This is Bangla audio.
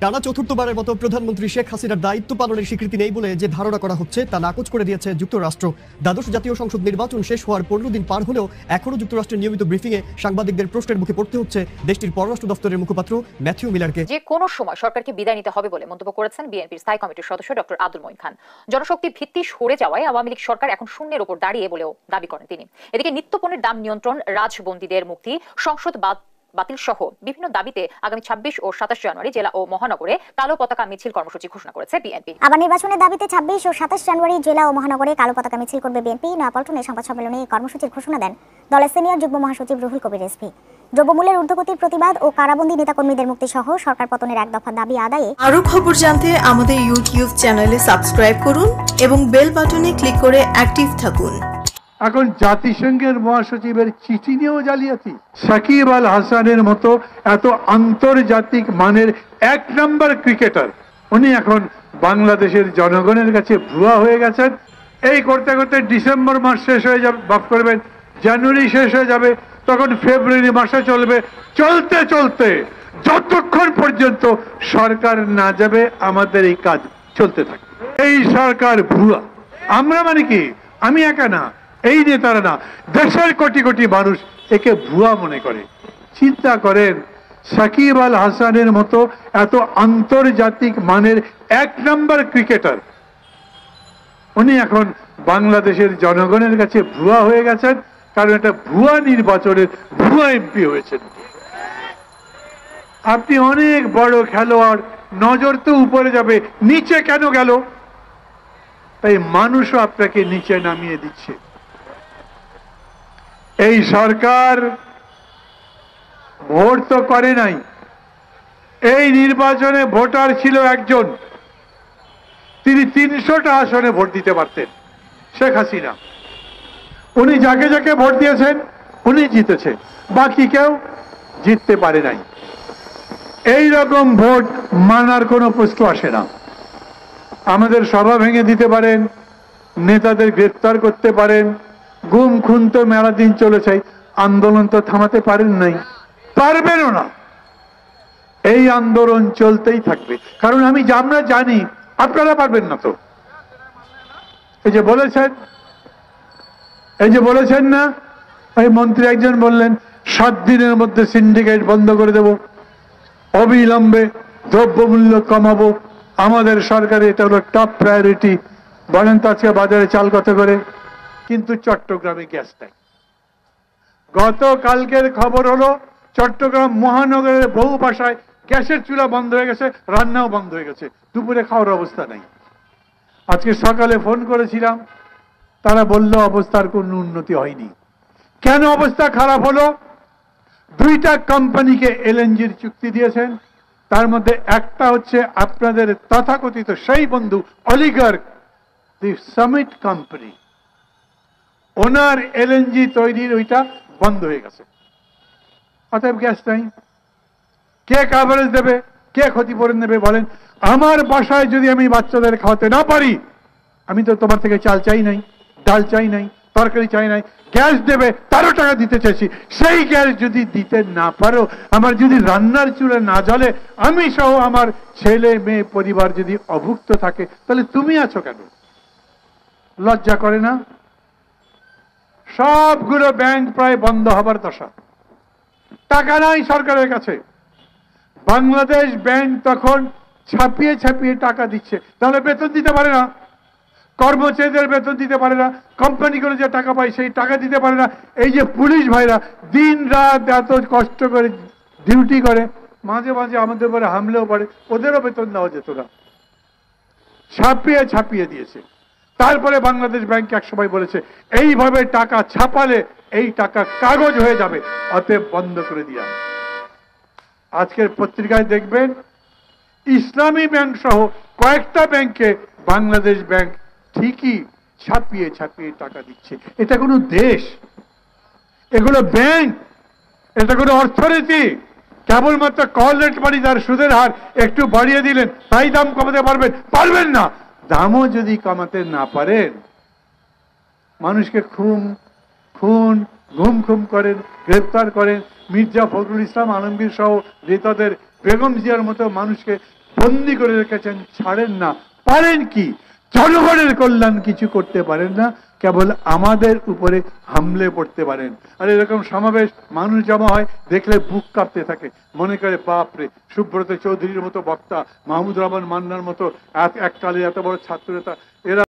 টানা চতুর্থবারের মতো প্রধানমন্ত্রী শেখ হাসিনার দায়িত্ব পালনের স্বীকৃতি নেই বলে যে ধারণা করা হচ্ছে তা নাকচ করে দিয়েছে যুক্তরাষ্ট্র। দ্বাদশ জাতীয় সংসদ নির্বাচন শেষ হওয়ার 15 দিন পার হলেও এখনও যুক্তরাষ্ট্রের নিয়মিত ব্রিফিংয়ে সাংবাদিকদের প্রশ্নের মুখে পড়তে হচ্ছে দেশটির পররাষ্ট্র দপ্তরের মুখপাত্র ম্যাথিউ মিলারকে। যে কোনো সময় সরকারকে বিদায় নিতে হবে বলে মন্তব্য করেছেন বিএনপির স্থায়ী কমিটির সদস্য ডক্টর আব্দুল মঈন খান। জনশক্তি ভিত্তি সরে যাওয়ায় আওয়ামী লীগ সরকার এখন শূন্যের উপর দাঁড়িয়ে বলেও দাবি করেন তিনি। এদিকে নিত্যপণ্যের দাম নিয়ন্ত্রণ, রাজবন্দীদের মুক্তি, সংসদ বাতিল সহ বিভিন্ন দাবিতে আগামী 26 ও 27 জানুয়ারি জেলা ও মহানগরে কালো পতাকা মিছিল কর্মসূচি ঘোষণা করেছে বিএনপি। আবার নির্বাচনের দাবিতে 26 ও 27 জানুয়ারি জেলা ও মহানগরে কালো পতাকা মিছিল করবে বিএনপি। নয়াপল্টনে সংবাদ সম্মেলনে এই কর্মসূচির ঘোষণা দেন দলের সিনিয়র যুগ্ম মহাসচিব রুহুল কবির রিজভী। দ্রব্যমূল্যের ঊর্ধ্বগতির প্রতিবাদ ও কারাবন্দী নেতাকর্মীদের মুক্তি সহ সরকার পতনের এক দফা দাবি আদায়ে আরো খবর জানতে আমাদের ইউটিউব চ্যানেলে সাবস্ক্রাইব করুন এবং বেল বাটনে ক্লিক করে অ্যাক্টিভ থাকুন। এখন জাতিসংঘের মহাসচিবের চিঠি নিয়েও জালিয়াতি। সাকিব আল হাসানের মতো এত আন্তর্জাতিক মানের 1 নম্বর ক্রিকেটার উনি এখন বাংলাদেশের জনগণের কাছে ভুয়া হয়ে গেছেন। এই করতে করতে ডিসেম্বর মাস শেষ হয়ে যাবে, মাফ করবেন, জানুয়ারি শেষ হয়ে যাবে, তখন ফেব্রুয়ারি মাসে চলবে। চলতে চলতে যতক্ষণ পর্যন্ত সরকার না যাবে আমাদের এই কাজ চলতে থাকে। এই সরকার ভুয়া। আমরা মানে কি, আমি একা না, এই নেতারা না, দেশের কোটি কোটি মানুষ একে ভুয়া মনে করে। চিন্তা করেন, সাকিব আল হাসানের মতো এত আন্তর্জাতিক মানের 1 নম্বর ক্রিকেটার উনি এখন বাংলাদেশের জনগণের কাছে ভুয়া হয়ে গেছেন, কারণ এটা ভুয়া নির্বাচনের ভুয়া এমপি হয়েছেন। আপনি অনেক বড় খেলোয়াড়, নজর তো উপরে যাবে, নিচে কেন গেল? তাই মানুষও আপনাকে নিচে নামিয়ে দিচ্ছে। এই সরকার ভোট তো করে নাই। এই নির্বাচনে ভোটার ছিল একজন, তিনি 300টা আসনে ভোট দিতে পারতেন, শেখ হাসিনা। উনি যাকে যাকে ভোট দিয়েছেন উনি জিতেছে, বাকি কেউ জিততে পারে নাই। এই রকম ভোট মানার কোনো প্রশ্ন আসে না। আমাদের সভা ভেঙে দিতে পারেন, নেতাদের গ্রেফতার করতে পারেন, গুম খুন তো মেলা দিন চলেছে, আন্দোলন তো থামাতে পারেন নাই, পারবেনও না। এই আন্দোলন চলতেই থাকবে, কারণ আমরা জানি আপনারা পারবেন না। তো এই যে বলেছেন না, ওই মন্ত্রী একজন বললেন 7 দিনের মধ্যে সিন্ডিকেট বন্ধ করে দেব, অবিলম্বে দ্রব্যমূল্য কমাবো, আমাদের সরকারে এটা হলো টপ প্রায়োরিটি। বলেন তো আজকে বাজারে চাল কত করে? কিন্তু চট্টগ্রামে গ্যাস নাই। গতকালকের খবর হলো চট্টগ্রাম মহানগরের বহু বাসায় গ্যাসের চুলা বন্ধ হয়ে গেছে, রান্নাও বন্ধ হয়ে গেছে, দুপুরে খাওয়ার অবস্থা নাই। আজকে সকালে ফোন করেছিলাম, তারা বলল অবস্থার কোনো উন্নতি হয়নি। কেন অবস্থা খারাপ হলো? 2টা কোম্পানিকে এলএনজির চুক্তি দিয়েছেন, তার মধ্যে একটা হচ্ছে আপনাদের তথাকথিত সেই বন্ধু অলিগার্ক, দি সামিট কোম্পানি, ওনার এলএনজি তৈরির ওইটা বন্ধ হয়ে গেছে। অতএব গ্যাস নাই। কে কাভারেজ দেবে, কে ক্ষতিপূরণ দেবে? বলেন, আমার বাসায় যদি আমি বাচ্চাদের খাওয়াতে না পারি, আমি তো তোমার থেকে চাল চাই নাই, ডাল চাই নাই, তরকারি চাই নাই, গ্যাস দেবে 13 টাকা দিতে চাইছি। সেই গ্যাস যদি দিতে না পারো, আমার যদি রান্নার চুলা না জ্বলে, আমি সহ আমার ছেলে মেয়ে পরিবার যদি অভুক্ত থাকে, তাহলে তুমি আছো কেন? লজ্জা করে না? সবগুলো ব্যাংক প্রায় বন্ধ হবার দশা, টাকা নাই সরকারের কাছে। বাংলাদেশ ব্যাংক তখন ছাপিয়ে ছাপিয়ে টাকা দিচ্ছে, তাহলে বেতন দিতে পারে না, কর্মচারীদের বেতন দিতে পারে না, কোম্পানিগুলো যে টাকা পায় সেই টাকা দিতে পারে না। এই যে পুলিশ ভাইরা দিন রাত এত কষ্ট করে ডিউটি করে, মাঝে মাঝে আমাদের উপরে হামলেও পারে, ওদেরও বেতন দেওয়া যেত না, ছাপিয়ে ছাপিয়ে দিয়েছে। তারপরে বাংলাদেশ ব্যাংক একসময় বলেছে এইভাবে টাকা ছাপালে এই টাকা কাগজ হয়ে যাবে, অতএব বন্ধ করে দিয়া। আজকের পত্রিকায় দেখবেন ইসলামী ব্যাংক সহ কয়েকটা ব্যাংকে বাংলাদেশ ব্যাংক ঠিকই ছাপিয়ে ছাপিয়ে টাকা দিচ্ছে। এটা কোনো দেশ? এগুলো ব্যাংক, এটা কোনো অর্থনীতি? কেবলমাত্র কল রেট বাড়ি, তার সুদের হার একটু বাড়িয়ে দিলেন, তাই দাম কমাতে পারবেন না। দামও যদি কমাতে না পারেন, মানুষকে খুন গুম করেন, গ্রেপ্তার করেন, মির্জা ফখরুল ইসলাম আলমগীর সহ নেতাদের, বেগম জিয়ার মতো মানুষকে বন্দি করে রেখেছেন, ছাড়েন না। পারেন কি? জনগণের কল্যাণ কিছু করতে পারেন না, কেবল আমাদের উপরে হামলে পড়তে পারেন। আর এরকম সমাবেশ মানুষ জমা হয় দেখলে বুক কাঁপতে থাকে, মনে করে বাপরে, সুব্রত চৌধুরীর মতো বক্তা, মাহমুদুর রহমান মান্নার মতো এককালে এত বড় ছাত্র নেতা, এরা